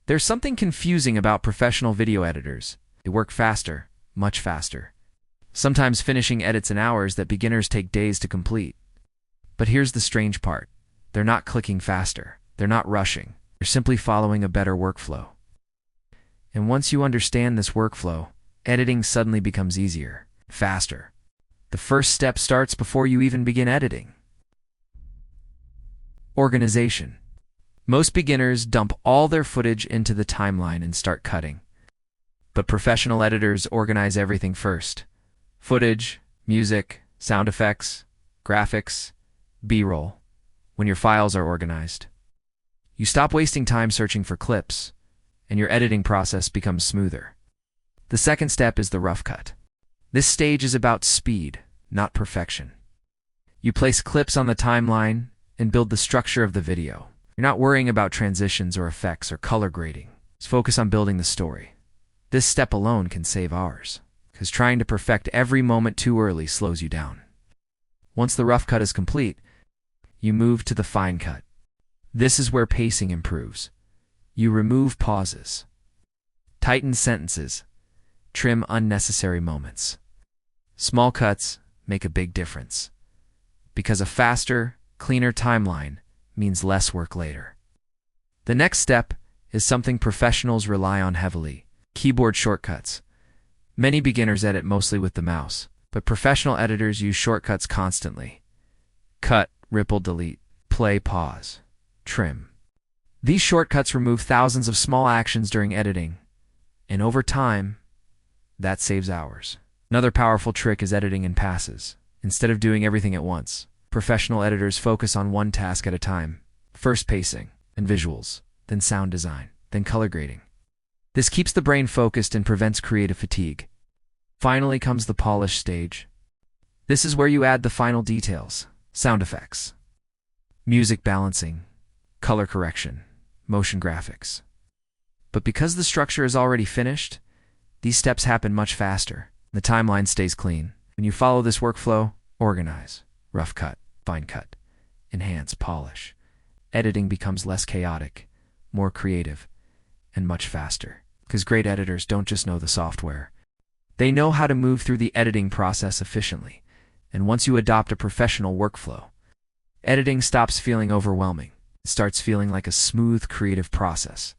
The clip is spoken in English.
There's something confusing about professional video editors. They work faster, much faster, sometimes finishing edits in hours that beginners take days to complete. But here's the strange part. They're not clicking faster. They're not rushing. They're simply following a better workflow. And once you understand this workflow, editing suddenly becomes easier, faster. The first step starts before you even begin editing. Organization. Most beginners dump all their footage into the timeline and start cutting. But professional editors organize everything first. Footage, music, sound effects, graphics, B-roll. When your files are organized, you stop wasting time searching for clips, and your editing process becomes smoother. The second step is the rough cut. This stage is about speed, not perfection. You place clips on the timeline and build the structure of the video. You're not worrying about transitions or effects or color grading. Just focus on building the story. This step alone can save hours, because trying to perfect every moment too early slows you down. Once the rough cut is complete, you move to the fine cut. This is where pacing improves. You remove pauses, tighten sentences, trim unnecessary moments. Small cuts make a big difference, because a faster, cleaner timeline means less work later. The next step is something professionals rely on heavily: keyboard shortcuts. Many beginners edit mostly with the mouse, but professional editors use shortcuts constantly. Cut, ripple, delete, play, pause, trim. These shortcuts remove thousands of small actions during editing, and over time, that saves hours. Another powerful trick is editing in passes. Instead of doing everything at once, professional editors focus on one task at a time. First pacing, then visuals, then sound design, then color grading. This keeps the brain focused and prevents creative fatigue. Finally comes the polish stage. This is where you add the final details: sound effects, music balancing, color correction, motion graphics. But because the structure is already finished, these steps happen much faster. The timeline stays clean. When you follow this workflow, organize, rough cut, fine cut, enhance, polish. Editing becomes less chaotic, more creative, and much faster. Because great editors don't just know the software. They know how to move through the editing process efficiently. And once you adopt a professional workflow, editing stops feeling overwhelming. It starts feeling like a smooth, creative process.